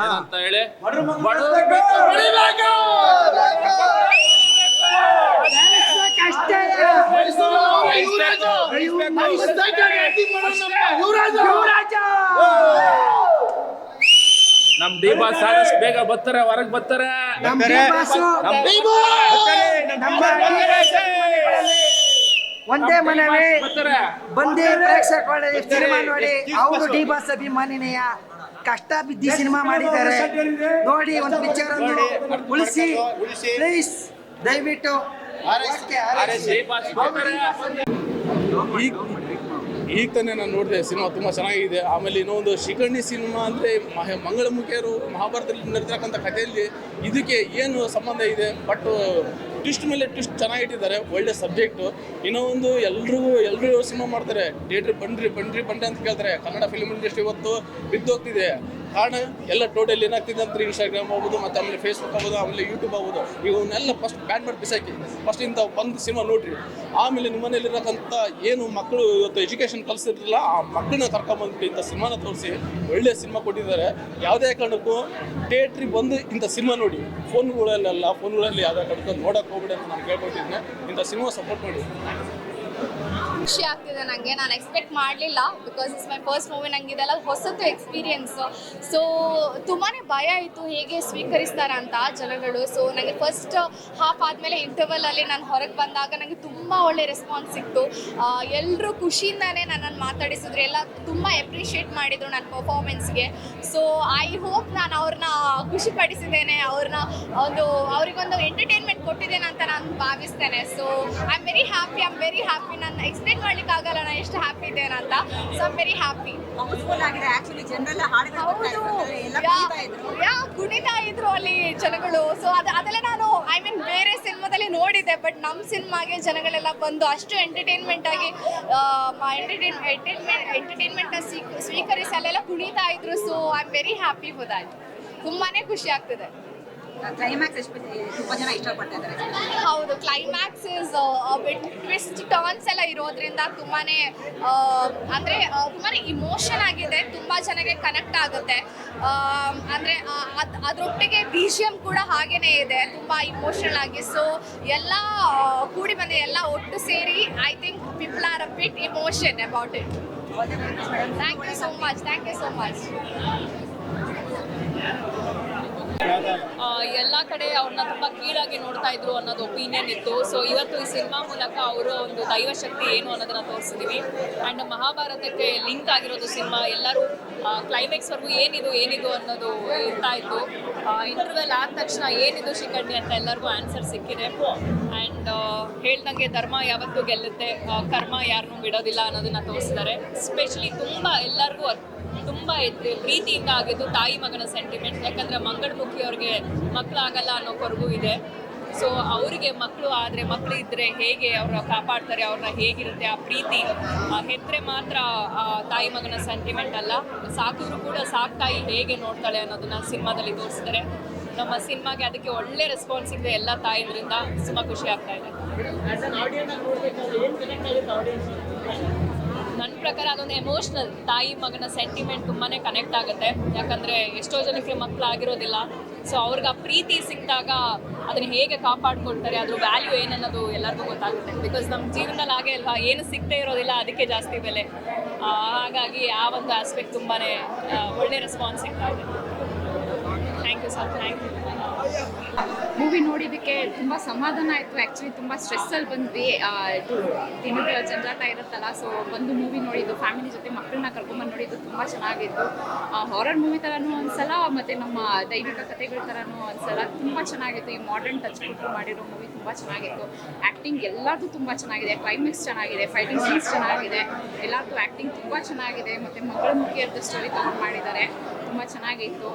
ಅಂತ ಹೇಳಿ ನಮ್ ಡಿ ಬಾಸ್ ಆದಷ್ಟು ಬೇಗ ಬರ್ತಾರೆ, ಹೊರಗೆ ಬರ್ತಾರೆ. ಒಂದೇ ಮನವೇ ಬಂದೇ ಪ್ರೇಕ್ಷಕರು ಸಿನಿಮಾ ನೋಡಿ. ಅವರು ಡಿ ಬಾಸ್ ಅಭಿಮಾನಿನೆಯ ಕಷ್ಟ ಬಿದ್ದಿ ಸಿನಿಮಾ ಮಾಡಿದ್ದಾರೆ ನೋಡಿ. ಒಂದು ಪಿಕ್ಚರ್ ಅನ್ನು ಉಳಿಸಿ ಪ್ಲೀಸ್, ದಯವಿಟ್ಟು. ಈಗ ತಾನೇ ನಾನು ನೋಡಿದೆ ಸಿನಿಮಾ, ತುಂಬ ಚೆನ್ನಾಗಿದೆ. ಆಮೇಲೆ ಇನ್ನೊಂದು ಶಿಖಂಡಿ ಸಿನಿಮಾ ಅಂದರೆ ಮಂಗಳಮುಖಿಯರು ಮಹಾಭಾರತದಲ್ಲಿ ನಡೆದಿರಕ್ಕಂಥ ಕಥೆಯಲ್ಲಿ ಇದಕ್ಕೆ ಏನು ಸಂಬಂಧ ಇದೆ, ಬಟ್ ಟ್ವಿಸ್ಟ್ ಮೇಲೆ ಟ್ವಿಸ್ಟ್ ಚೆನ್ನಾಗಿಟ್ಟಿದ್ದಾರೆ. ಒಳ್ಳೆ ಸಬ್ಜೆಕ್ಟು. ಇನ್ನೂ ಒಂದು ಎಲ್ಲರೂ ಸಿನಿಮಾ ಮಾಡ್ತಾರೆ, ಥಿಯೇಟ್ರಿಗೆ ಬನ್ರಿ ಅಂತ ಕೇಳ್ತಾರೆ. ಕನ್ನಡ ಫಿಲ್ಮ್ ಇಂಡಸ್ಟ್ರಿ ಇವತ್ತು ಬಿದ್ದೋಗ್ತಿದೆ. ಕಾರಣ ಎಲ್ಲ ಟೋಟಲ್ ಏನಾಗ್ತಿದೆ ಅಂತ ಇನ್ಸ್ಟಾಗ್ರಾಮ್ ಆಗ್ಬೋದು, ಮತ್ತು ಆಮೇಲೆ ಫೇಸ್ಬುಕ್ ಆಗ್ಬೋದು, ಆಮೇಲೆ ಯೂಟ್ಯೂಬ್ ಆಗ್ಬೋದು, ಇವನ್ನೆಲ್ಲ ಫಸ್ಟ್ ಬ್ಯಾನ್ ಮಾಡಿ ಬಿಸಾಕಿ ಫಸ್ಟ್ ಇಂಥ ಬಂದು ಸಿನಿಮಾ ನೋಡ್ರಿ. ಆಮೇಲೆ ನಿಮ್ಮ ಮನೇಲಿರಕ್ಕಂಥ ಏನು ಮಕ್ಕಳು ಇವತ್ತು ಎಜುಕೇಷನ್ ಕಲಿಸಿದ್ರಲ್ಲ, ಆ ಮಕ್ಕಳನ್ನ ಕರ್ಕೊಂಬಂದ್ಬಿಟ್ಟು ಇಂಥ ಸಿನಿಮಾನ ತೋರಿಸಿ ಒಳ್ಳೆ ಸಿನಿಮಾ ಕೊಟ್ಟಿದ್ದಾರೆ. ಯಾವುದೇ ಕಾರಣಕ್ಕೂ ಥಿಯೇಟ್ರಿಗೆ ಬಂದು ಇಂಥ ಸಿನಿಮಾ ನೋಡಿ. ಫೋನ್ಗಳಲ್ಲಿ ಯಾವುದೇ ಕಾರಣಕ್ಕೂ ನೋಡೋಕೆ ಹೋಗ್ಬಿಡಿ ಅಂತ ನಾನು ಕೇಳ್ಕೊಟ್ಟಿದ್ದೀನಿ. ಇಂಥ ಸಿನಿಮಾ ಸಪೋರ್ಟ್ ಮಾಡಿ. ಖುಷಿ ಆಗ್ತಿದೆ ನನಗೆ. ನಾನು ಎಕ್ಸ್ಪೆಕ್ಟ್ ಮಾಡಲಿಲ್ಲ, because it's my first movie. ನನಗೆ ಇದೆಲ್ಲ ಹೊಸತು ಎಕ್ಸ್ಪೀರಿಯನ್ಸ್. ಸೊ ತುಂಬಾ ಭಯ ಇತ್ತು ಹೇಗೆ ಸ್ವೀಕರಿಸ್ತಾರ ಅಂತ ಜನಗಳು. ಸೊ ನನಗೆ ಫಸ್ಟ್ ಹಾಫ್ ಆದಮೇಲೆ ಇಂಟರ್ವಲಲ್ಲಿ ನಾನು ಹೊರಗೆ ಬಂದಾಗ ನನಗೆ ತುಂಬ ಒಳ್ಳೆ ರೆಸ್ಪಾನ್ಸ್ ಸಿಕ್ತು. ಎಲ್ಲರೂ ಖುಷಿಯಿಂದನೇ ನನ್ನನ್ನು ಮಾತಾಡಿಸಿದ್ರು, ಎಲ್ಲ ತುಂಬ ಎಪ್ರಿಷಿಯೇಟ್ ಮಾಡಿದರು ನನ್ನ ಪರ್ಫಾರ್ಮೆನ್ಸ್ಗೆ. ಸೊ ಐ ಹೋಪ್ ನಾನು ಅವ್ರನ್ನ ಖುಷಿಪಡಿಸಿದ್ದೇನೆ, ಅವರಿಗೊಂದು ಎಂಟರ್ಟೈನ್ಮೆಂಟ್ ಕೊಟ್ಟಿದ್ದೇನೆ ಅಂತ ನಾನು ಭಾವಿಸ್ತೇನೆ. So I am very happy. ನಾನು ಎಕ್ಸ್ಪೆಕ್ಟ್ ಮಾಡ್ಲಿಕ್ಕೆ ಆಗಲ್ಲ ನಾನು ಎಷ್ಟು ಹ್ಯಾಪಿ ಇದ್ದೇನೆ ಅಂತ. So I am very happy. ಕುಣಿತಾ ಇದ್ರು ಅಲ್ಲಿ ಜನಗಳು. ಸೊ ಅದೆಲ್ಲ ನಾನು ಬೇರೆ ಸಿನಿಮಾದಲ್ಲಿ ನೋಡಿದ್ದೆ, ಬಟ್ ನಮ್ಮ ಸಿನಿಮಾಗೆ ಜನಗಳೆಲ್ಲ ಬಂದು ಅಷ್ಟು ಎಂಟರ್ಟೈನ್ಮೆಂಟ್ ಆಗಿ ಎಂಟರ್ಟೈನ್ಮೆಂಟ್ನ ಸ್ವೀಕರಿಸಿ ಅಲ್ಲೆಲ್ಲ ಕುಣಿತಾ ಇದ್ರು. So I am very happy for that. ತುಂಬಾ ಖುಷಿ ಆಗ್ತಿದೆ. ಕ್ಲೈಮ್ಯಾಕ್ಸ್ ತುಂಬಾ ಜನ ಇಷ್ಟಪಡ್ತಾರೆ. ಹೌದು, ಕ್ಲೈಮ್ಯಾಕ್ಸ್ ಇಸ್ ಟ್ವಿಸ್ಟ್ ಟರ್ನ್ಸ್ ಎಲ್ಲ ಇರೋದ್ರಿಂದ ತುಂಬಾನೇ ಇಮೋಷನ್ ಆಗಿದೆ. ತುಂಬ ಜನಕ್ಕೆ ಕನೆಕ್ಟ್ ಆಗುತ್ತೆ. ಅಂದರೆ ಅದರೊಟ್ಟಿಗೆ BGM ಕೂಡ ಹಾಗೇನೇ ಇದೆ, ತುಂಬ ಇಮೋಷನಲ್ ಆಗಿ. ಸೊ ಎಲ್ಲ ಕೂಡಿ ಬಂದಿದೆ, ಎಲ್ಲ ಒಟ್ಟು ಸೇರಿ I think people are a bit emotion about it. Thank you so much. ಎಲ್ಲ ಕಡೆ ಅವ್ರನ್ನ ತುಂಬ ಕೀಳಾಗಿ ನೋಡ್ತಾ ಇದ್ರು ಅನ್ನೋದು ಒಪಿನಿಯನ್ ಇತ್ತು. ಸೊ ಇವತ್ತು ಈ ಸಿನಿಮಾ ಮೂಲಕ ಅವರು ಒಂದು ದೈವಶಕ್ತಿ ಏನು ಅನ್ನೋದನ್ನ ತೋರಿಸಿದೀವಿ. ಆ್ಯಂಡ್ ಮಹಾಭಾರತಕ್ಕೆ ಲಿಂಕ್ ಆಗಿರೋದು ಸಿನಿಮಾ. ಎಲ್ಲರೂ ಕ್ಲೈಮ್ಯಾಕ್ಸ್ವರೆಗೂ ಏನಿದು ಅನ್ನೋದು ಇರ್ತಾ ಇತ್ತು. ಇಂಟರ್ವೆಲ್ ಆದ ತಕ್ಷಣ ಏನಿದು ಶಿಖಂಡಿ ಅಂತ ಎಲ್ಲರಿಗೂ ಆನ್ಸರ್ ಸಿಕ್ಕಿದೆ. ಆ್ಯಂಡ್ ಹೇಳ್ದಂಗೆ ಧರ್ಮ ಯಾವತ್ತೂ ಗೆಲ್ಲುತ್ತೆ, ಕರ್ಮ ಯಾರನ್ನೂ ಬಿಡೋದಿಲ್ಲ ಅನ್ನೋದನ್ನ ತೋರಿಸಿದ್ದಾರೆ. ಸ್ಪೆಷಲಿ ಎಲ್ಲರಿಗೂ ತುಂಬ ಪ್ರೀತಿಯಿಂದ ಆಗಿದ್ದು ತಾಯಿ ಮಗನ ಸೆಂಟಿಮೆಂಟ್. ಯಾಕಂದರೆ ಮಂಗಳಮುಖಿ ಅವ್ರಿಗೆ ಮಕ್ಕಳಾಗಲ್ಲ ಅನ್ನೋ ಕೊರಗು ಇದೆ. ಸೊ ಅವರಿಗೆ ಮಕ್ಕಳು ಇದ್ದರೆ ಹೇಗೆ ಅವ್ರ ಕಾಪಾಡ್ತಾರೆ, ಅವ್ರನ್ನ ಹೇಗಿರುತ್ತೆ ಆ ಪ್ರೀತಿ. ಹೆತ್ತರೆ ಮಾತ್ರ ತಾಯಿ ಮಗನ ಸೆಂಟಿಮೆಂಟ್ ಅಲ್ಲ, ಸಾಕಿದ್ರು ಕೂಡ ಸಾಕ್ತಾಯಿ ಹೇಗೆ ನೋಡ್ತಾಳೆ ಅನ್ನೋದನ್ನ ಸಿನಿಮಾದಲ್ಲಿ ತೋರಿಸಿದ್ದಾರೆ. ನಮ್ಮ ಸಿನಿಮಾಗೆ ಅದಕ್ಕೆ ಒಳ್ಳೆ ರೆಸ್ಪಾನ್ಸ್ ಇದೆ ಎಲ್ಲ ತಾಯಿದ್ರಿಂದ. ತುಂಬ ಖುಷಿ ಆಗ್ತಾ ಇದೆ. ನನ್ನ ಪ್ರಕಾರ ಅದೊಂದು ಎಮೋಷ್ನಲ್ ತಾಯಿ ಮಗನ ಸೆಂಟಿಮೆಂಟ್ ತುಂಬಾ ಕನೆಕ್ಟ್ ಆಗುತ್ತೆ. ಯಾಕಂದರೆ ಎಷ್ಟೋ ಜನಕ್ಕೆ ಮಕ್ಕಳು ಆಗಿರೋದಿಲ್ಲ. ಸೊ ಅವ್ರಿಗೆ ಆ ಪ್ರೀತಿ ಸಿಕ್ಕಿದಾಗ ಅದನ್ನು ಹೇಗೆ ಕಾಪಾಡ್ಕೊಳ್ತಾರೆ, ಅದ್ರ ವ್ಯಾಲ್ಯೂ ಏನನ್ನೋದು ಎಲ್ಲರಿಗೂ ಗೊತ್ತಾಗುತ್ತೆ. ಬಿಕಾಸ್ ನಮ್ಮ ಜೀವನದಲ್ಲಿ ಹಾಗೆ ಅಲ್ವಾ, ಏನು ಸಿಗದೇ ಇರೋದಿಲ್ಲ, ಅದಕ್ಕೆ ಜಾಸ್ತಿ ಬೆಲೆ. ಹಾಗಾಗಿ ಆ ಒಂದು ಆಸ್ಪೆಕ್ಟ್ ತುಂಬಾ ಒಳ್ಳೆ ರೆಸ್ಪಾನ್ಸ್ ಸಿಗ್ತಾ ಇದೆ. Thank you sir. Thank you. Movie ನೋಡಿದ್ದಕ್ಕೆ ತುಂಬ ಸಮಾಧಾನ ಆಯಿತು. ಆ್ಯಕ್ಚುಲಿ ತುಂಬ ಸ್ಟ್ರೆಸ್ಸಲ್ಲಿ ಬಂದ್ವಿ. ದಿನದ ಜಂಜಾಟ ಇರುತ್ತಲ್ಲ, ಸೊ ಬಂದು ಮೂವಿ ನೋಡಿದ್ದು, ಫ್ಯಾಮಿಲಿ ಜೊತೆ ಮಕ್ಕಳನ್ನ ಕರ್ಕೊಂಬಂದು ನೋಡಿದ್ದು ತುಂಬ ಚೆನ್ನಾಗಿತ್ತು. ಹಾರರ್ ಮೂವಿ ಥರನೂ ಅನ್ಸಲ್ಲ, ಮತ್ತು ನಮ್ಮ ದೈವಿಕ ಕಥೆಗಳ ಥರನೂ ಅನ್ಸಲ್ಲ. ತುಂಬ ಚೆನ್ನಾಗಿತ್ತು. ಈ ಮಾಡರ್ನ್ ಟಚ್ ಕೊಟ್ಟು ಮಾಡಿರೋ ಮೂವಿ ತುಂಬ ಚೆನ್ನಾಗಿತ್ತು. ಆ್ಯಕ್ಟಿಂಗ್ ಎಲ್ಲರದು ತುಂಬ ಚೆನ್ನಾಗಿದೆ, ಕ್ಲೈಮ್ಯಾಕ್ಸ್ ಚೆನ್ನಾಗಿದೆ, ಫೈಟಿಂಗ್ ಸೀನ್ಸ್ ಚೆನ್ನಾಗಿದೆ, ಎಲ್ಲರದ್ದು ಆ್ಯಕ್ಟಿಂಗ್ ತುಂಬ ಚೆನ್ನಾಗಿದೆ. ಮತ್ತು ಮಂಗಳಮುಖಿಯವ್ರದ್ದು ಸ್ಟೋರಿ ತಗೊಂಡು ಮಾಡಿದ್ದಾರೆ, ತುಂಬ ಚೆನ್ನಾಗಿತ್ತು.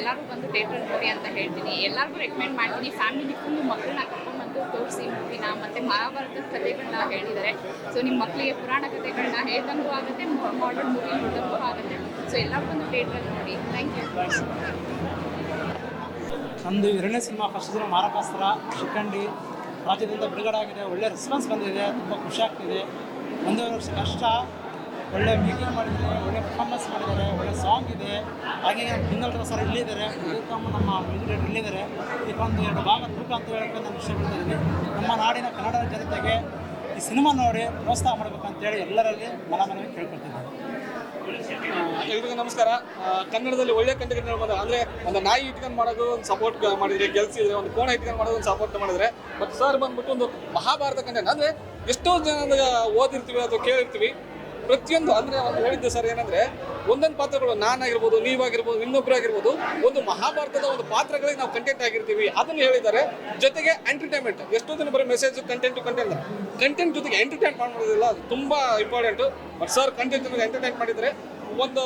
ಎಲ್ಲರೂ ಬಂದು ಥಿಯೇಟ್ರಲ್ಲಿ ನೋಡಿ ಅಂತ ಹೇಳ್ತೀನಿ. ಎಲ್ಲರಿಗೂ ರೆಕಮೆಂಡ್ ಮಾಡ್ತೀನಿ. ಫ್ಯಾಮಿಲಿ ಫುಲ್ಲು ಮಕ್ಕಳನ್ನ ಕರ್ಕೊಂಡ್ಬಂದು ತೋರಿಸಿ ಮೂವಿನ. ಮತ್ತು ಮಹಾಭಾರತದ ಕಥೆಗಳನ್ನ ಹೇಳಿದ್ದಾರೆ. ಸೊ ನಿಮ್ಮ ಮಕ್ಕಳಿಗೆ ಪುರಾಣ ಕಥೆಗಳನ್ನ ಹೇಳ್ದಂಗೂ ಆಗುತ್ತೆ, ಮಾಡರ್ನ್ ಮೂವಿ ನೋಡಿದಂಗೂ ಆಗುತ್ತೆ. ಸೊ ಎಲ್ಲರೂ ಬಂದು ಥಿಯೇಟ್ರಲ್ಲಿ ನೋಡಿ. Thank you. ನಮ್ಮದು 2ನೇ cinema. First cinema Marakastra, Shikhandi ರಾಜ್ಯದಿಂದ ಬಿಡುಗಡೆ ಆಗಿದೆ. ಒಳ್ಳೆ ರೆಸ್ಪಾನ್ಸ್ ಬಂದಿದೆ, ತುಂಬ ಖುಷಿ ಆಗ್ತಿದೆ. 1.5 ವರ್ಷ ಕಷ್ಟ ಒಳ್ಳೆ ಮೇಕಿಂಗ್ ಮಾಡಿದ್ದಾರೆ, ಒಳ್ಳೆ ಪರ್ಫಾರ್ಮೆನ್ಸ್ ಮಾಡಿದ್ದಾರೆ, ಒಳ್ಳೆ ಸಾಂಗ್ ಇದೆ. ಹಾಗೆ ಪಿನ್ನಲ್ ಸರ್ ಇಲ್ಲಿದ್ದಾರೆ, ನಮ್ಮ ಮ್ಯೂಸಿಕ್ ಡೈರೆಕ್ಟರ್ ಇಲ್ಲಿದ್ದಾರೆ. ಇದಕ್ಕೊಂದು 2 ಭಾಗ ತೂಕ ಅಂತ ಹೇಳೋಕ್ಕೆ ನಾನು ಇಷ್ಟಪಡ್ತಿದ್ದೀನಿ. ನಮ್ಮ ನಾಡಿನ ಕನ್ನಡ ಜನತೆಗೆ ಈ ಸಿನಿಮಾ ನೋಡಿ ಪ್ರೋತ್ಸಾಹ ಮಾಡಬೇಕಂತೇಳಿ ಎಲ್ಲರಲ್ಲಿ ಮನವಿ ಕೇಳ್ಕೊಳ್ತಿದ್ದೀನಿ. ಎಲ್ರಿಗೂ ನಮಸ್ಕಾರ. ಕನ್ನಡದಲ್ಲಿ ಒಳ್ಳೆ ಕಂಟೆಂಟ್ ನಿರ್ಮಾಣ ಅಂದರೆ ಒಂದು ನಾಯಿ ಇಟ್ಕೊಂಡು ಮಾಡೋದು ಒಂದು ಸಪೋರ್ಟ್ ಮಾಡಿದರೆ, ಗೆಲ್ಸಿದ್ರೆ ಒಂದು ಕೋಣ ಇಟ್ಕೊಂಡು ಮಾಡೋದು ಒಂದು ಸಪೋರ್ಟ್ ಮಾಡಿದರೆ, ಬಟ್ ಸರ್ ಬಂದ್ಬಿಟ್ಟು ಒಂದು ಮಹಾಭಾರತ ಕಂಟೆಂಟ್ ಅಂದರೆ ಎಷ್ಟೋ ಜನ ಓದಿರ್ತೀವಿ ಅಥವಾ ಕೇಳಿರ್ತೀವಿ. ಪ್ರತಿಯೊಂದು ಅಂದರೆ ಒಂದು ಹೇಳಿದ್ದೆ ಸರ್ ಏನಂದರೆ ಒಂದೊಂದು ಪಾತ್ರಗಳು ನಾನಾಗಿರ್ಬೋದು, ನೀವಾಗಿರ್ಬೋದು, ಇನ್ನೊಬ್ಬರಾಗಿರ್ಬೋದು, ಒಂದು ಮಹಾಭಾರತದ ಒಂದು ಪಾತ್ರಗಳಿಗೆ ನಾವು ಕಂಟೆಂಟ್ ಆಗಿರ್ತೀವಿ ಅದನ್ನು ಹೇಳಿದ್ದಾರೆ. ಜೊತೆಗೆ ಎಂಟರ್ಟೈನ್ಮೆಂಟ್, ಎಷ್ಟೋ ಜನ ಬರೋ ಮೆಸೇಜ್ ಕಂಟೆಂಟ್ ಜೊತೆಗೆ ಎಂಟರ್ಟೈನ್ ಮಾಡೋದಿಲ್ಲ, ಅದು ತುಂಬ important. But sir content entertain ಮಾಡಿದರೆ ಒಂದು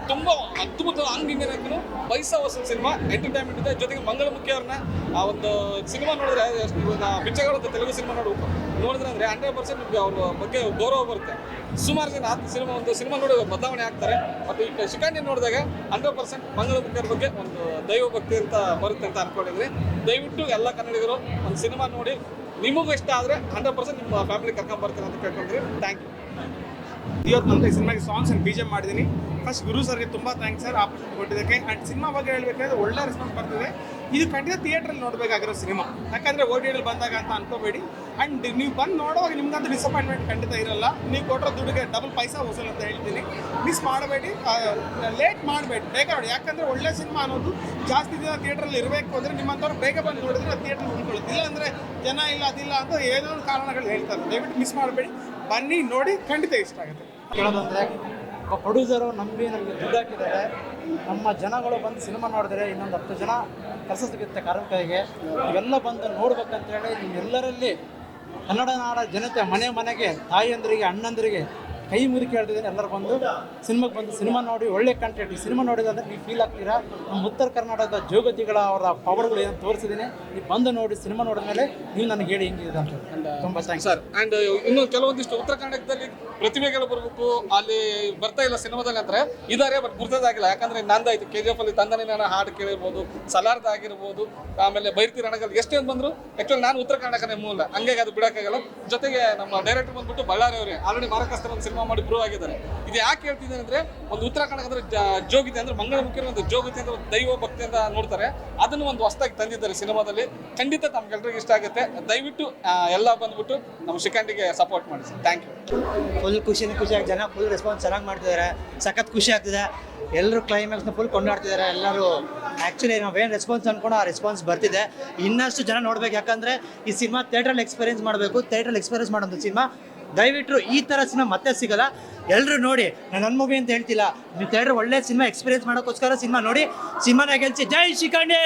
ತುಂಬ ಅದ್ಭುತ ಅಂಗಿಂಗನೂ ಪೈಸಾ ವಸೂಲ್ ಸಿನಿಮಾ ಎಂಟರ್ಟೈನ್ಮೆಂಟ್ ಇದೆ. ಜೊತೆಗೆ ಮಂಗಳಮುಖಿ ಅವ್ರನ್ನ ಆ ಒಂದು ಸಿನಿಮಾ ನೋಡಿದ್ರೆ ಬಿಚ್ಚಗಾಲದ ತೆಲುಗು ಸಿನಿಮಾ ನೋಡಿದ್ರೆ ಅಂದರೆ 100% ನಿಮಗೆ ಅವ್ರ ಬಗ್ಗೆ ಗೌರವ ಬರುತ್ತೆ. ಸುಮಾರು ಜನ ಒಂದು ಸಿನಿಮಾ ನೋಡಿ ಬದಲಾವಣೆ ಆಗ್ತಾರೆ. ಮತ್ತು ಈಗ ಶಿಖಂಡಿ ನೋಡಿದಾಗ 100% ಮಂಗಳಮುಖಿಯವ್ರ ಬಗ್ಗೆ ಒಂದು ದೈವ ಭಕ್ತಿ ಅಂತ ಬರುತ್ತೆ ಅಂತ ಅನ್ಕೊಂಡಿದ್ರಿ. ದಯವಿಟ್ಟು ಎಲ್ಲ ಕನ್ನಡಿಗರು ಒಂದು ಸಿನಿಮಾ ನೋಡಿ, ನಿಮಗೂ ಇಷ್ಟ ಆದರೆ 100% ನಿಮ್ಮ ಫ್ಯಾಮಿಲಿ ಕರ್ಕೊಂಡು ಬರ್ತೀನಿ ಅಂತ ಕೇಳ್ಕೊಂಡ್ರಿ. Thank you. ಇವತ್ತು ನಂತರ ಈ ಸಿನಿಮಾಗೆ ಸಾಂಗ್ಸ್ ಆ್ಯಂಡ್ BGM ಮಾಡಿದ್ದೀನಿ. ಫಸ್ಟ್ ಗುರು ಸರ್ಗೆ ತುಂಬ ಥ್ಯಾಂಕ್ಸ್ ಸರ್ ಆಪರ್ಚುನಿಟಿ ಕೊಟ್ಟಿದ್ದಕ್ಕೆ. ಆ್ಯಂಡ್ ಸಿನಿಮಾ ಬಗ್ಗೆ ಹೇಳಬೇಕಾದ್ರೆ ಒಳ್ಳೆ ರೆಸ್ಪಾನ್ಸ್ ಬರ್ತಿದೆ. ಇದು ಖಂಡಿತ ಥಿಯೇಟ್ರಲ್ಲಿ ನೋಡಬೇಕಾಗಿರೋ ಸಿನಿಮಾ, ಯಾಕಂದರೆ OTT ಬಂದಾಗ ಅಂತ ಅನ್ಕೋಬೇಡಿ. ಆ್ಯಂಡ್ ನೀವು ಬಂದು ನೋಡುವಾಗ ನಿಮ್ಗಂತೂ ಡಿಸಪಾಯಿಂಟ್ಮೆಂಟ್ ಖಂಡಿತ ಇರಲ್ಲ. ನೀವು ಕೊಟ್ಟರೋ ದುಡ್ಡಿಗೆ ಡಬಲ್ ಪೈಸಾ ವಸೂಲ್ ಅಂತ ಹೇಳ್ತೀನಿ. ಮಿಸ್ ಮಾಡಬೇಡಿ, ಲೇಟ್ ಮಾಡಬೇಡಿ, ಬೇಗ ನೋಡಿ. ಯಾಕಂದರೆ ಒಳ್ಳೆ ಸಿನಿಮಾ ಅನ್ನೋದು ಜಾಸ್ತಿ ದಿನ ಥಿಯೇಟ್ರಲ್ಲಿ ಇರಬೇಕು ಅಂದರೆ ನಿಮ್ಮಂಥವ್ರು ಬೇಗ ಬಂದು ನೋಡಿದ್ರೆ ಥಿಯೇಟ್ರಲ್ಲಿ ಉಳ್ಕೊಳ್ಳುತ್ತೆ. ಇಲ್ಲ ಅಂದರೆ ಜನ ಇಲ್ಲ ಅದಿಲ್ಲ ಅಂತ ಏನೋ ಒಂದು ಕಾರಣಗಳು ಹೇಳ್ತಾರೆ. ದಯವಿಟ್ಟು ಮಿಸ್ ಮಾಡಬೇಡಿ, ಬನ್ನಿ ನೋಡಿ, ಖಂಡಿತ ಇಷ್ಟ ಆಗುತ್ತೆ. ಕೇಳೋದಂದರೆ ಒಬ್ಬ ಪ್ರೊಡ್ಯೂಸರು ನಂಬಿ ನಮಗೆ ದುಡ್ಡು ಹಾಕಿದ್ದಾರೆ. ನಮ್ಮ ಜನಗಳು ಬಂದು ಸಿನಿಮಾ ನೋಡಿದರೆ ಇನ್ನೊಂದು 10 ಜನ ಕೆಲಸ ಸಿಗುತ್ತೆ ಕಾರ್ಮಿಕರಿಗೆ. ಇವೆಲ್ಲ ಬಂದು ನೋಡ್ಬೇಕಂತೇಳಿ ನಿಮ್ಮೆಲ್ಲರಲ್ಲಿ ಕನ್ನಡ ನಾಡ ಜನತೆ ಮನೆಗೆ ತಾಯಿಯಂದರಿಗೆ ಅಣ್ಣಂದರಿಗೆ ಕೈ ಮುರಿ ಕೇಳ್ತಿದ್ದೀನಿ. ಎಲ್ಲರೂ ಬಂದು ಸಿನಿಮಾಗೆ ಬಂದು ಸಿನಿಮಾ ನೋಡಿ ಒಳ್ಳೆ ಕಂಟೆಂಟ್. ಈ ಸಿನಿಮಾ ನೋಡಿದ್ರೆ ನೀವು ಫೀಲ್ ಆಗ್ತೀರಾ. ನಮ್ಮ ಉತ್ತರ ಕರ್ನಾಟಕದ ಜೋಗತಿಗಳ ಅವರ ಪವರ್ಗಳು ಏನು ತೋರಿಸಿದ್ದೀನಿ. ನೀವು ಬಂದು ನೋಡಿ, ಸಿನಿಮಾ ನೋಡಿದ ಮೇಲೆ ನೀವು ನನಗೆ ಹೇಳಿ ಹೆಂಗಿದೆ ಅಂತ. ತುಂಬ ಥ್ಯಾಂಕ್ಸ್ ಸರ್. ಆ್ಯಂಡ್ ಇನ್ನು ಕೆಲವೊಂದಿಷ್ಟು ಉತ್ತರ ಕರ್ನಾಟಕದಲ್ಲಿ ಪ್ರತಿಭೆಗಳು ಬರಬೇಕು, ಅಲ್ಲಿ ಬರ್ತಾ ಇಲ್ಲ ಸಿನಿಮಾದಲ್ಲಿ ಅಂದರೆ ಇದ್ದಾರೆ, ಬಟ್ ಗುರ್ತದಾಗಿಲ್ಲ. ಯಾಕಂದರೆ ನಂದಾಯ್ತು KGF ಅಲ್ಲಿ ತಂದನೇ ನಾನು ಹಾಡು ಕೇಳಿರ್ಬೋದು, ಸಲಾರ್ದ ಆಗಿರ್ಬೋದು, ಆಮೇಲೆ ಬೈರ್ತಿ ರಣಗಲ್ ಎಷ್ಟೇ ಬಂದರು. ಆ್ಯಕ್ಚುಲಿ ನಾನು ಉತ್ತರ ಕರ್ನಾಟಕನೇ ಮೂಲ, ಹಂಗಾಗಿ ಅದು ಬಿಡೋಕ್ಕಾಗಲ್ಲ. ಜೊತೆಗೆ ನಮ್ಮ ಡೈರೆಕ್ಟರ್ ಬಂದ್ಬಿಟ್ಟು ಬಳ್ಳಾರಿ ಅವರೇ ಆಲ್ರೆಡಿ ಮಾರಕಸ್ಥರ ಒಂದು ಸಿನಿಮಾ ಮಾಡಿ ಪ್ರೂವ್ ಆಗಿದ್ದಾರೆ. ಇದು ಯಾಕೆ ಹೇಳ್ತಿದ್ದೇನೆ ಅಂದರೆ ಒಂದು ಉತ್ತರ ಕನ್ನಡ ಅಂದರೆ ಜೋಗಿತೆ ಅಂದರೆ ಮಂಗಳಮುಖಿ ಒಂದು ಜೋಗಿತೆ ಅಂತ ಒಂದು ದೈವ ಭಕ್ತಿಯಿಂದ ನೋಡ್ತಾರೆ. ಅದನ್ನು ಒಂದು ಹೊಸದಾಗಿ ತಂದಿದ್ದಾರೆ ಸಿನಿಮಾದಲ್ಲಿ. ಖಂಡಿತ ತಮ್ಗೆಲ್ರಿಗೂ ಇಷ್ಟ ಆಗುತ್ತೆ. ದಯವಿಟ್ಟು ಎಲ್ಲ ಬಂದ್ಬಿಟ್ಟು ನಮ್ಮ ಶಿಖಂಡಿಗೆ ಸಪೋರ್ಟ್ ಮಾಡಿ ಸರ್. Thank you. ಫುಲ್ ಖುಷಿಯಾಗಿ ಜನ ಫುಲ್ ರೆಸ್ಪಾನ್ಸ್ ಚೆನ್ನಾಗಿ ಮಾಡ್ತಿದ್ದಾರೆ. ಸಖತ್ ಖುಷಿ ಆಗ್ತಿದೆ. ಎಲ್ಲರೂ ಕ್ಲೈಮ್ಯಾಕ್ಸ್ನ ಫುಲ್ ಕೊಂಡಾಡ್ತಿದ್ದಾರೆ. ಎಲ್ಲರೂ ಆ್ಯಕ್ಚುಲಿ ನಾವೇನು ರೆಸ್ಪಾನ್ಸ್ ಅಂದ್ಕೊಂಡು ಆ ರೆಸ್ಪಾನ್ಸ್ ಬರ್ತಿದೆ. ಇನ್ನಷ್ಟು ಜನ ನೋಡ್ಬೇಕು, ಯಾಕಂದರೆ ಈ ಸಿನಿಮಾ ಥಿಯೇಟ್ರಲ್ಲಿ ಎಕ್ಸ್ಪೀರಿಯನ್ಸ್ ಮಾಡಬೇಕು. ಥಿಯೇಟ್ರಲ್ಲಿ ಎಕ್ಸ್ಪೀರಿಯನ್ಸ್ ಮಾಡೋಂಥ ಸಿನಿಮಾ ದಯವಿಟ್ಟು ಈ ಥರ ಸಿನಿಮಾ ಮತ್ತೆ ಸಿಗಲ್ಲ. ಎಲ್ಲರೂ ನೋಡಿ. ನಾನು ನನ್ನ ಮೂವಿ ಅಂತ ಹೇಳ್ತಿಲ್ಲ, ನೀವು ಥಿಯೇಟ್ರ್ ಒಳ್ಳೆ ಸಿನಿಮಾ ಎಕ್ಸ್ಪೀರಿಯನ್ಸ್ ಮಾಡೋಕ್ಕೋಸ್ಕರ ಸಿನಿಮಾ ನೋಡಿ, ಸಿನಿಮಾನ ಗೆಲ್ಸಿ. ಜೈ ಶಿಖಂಡಿ.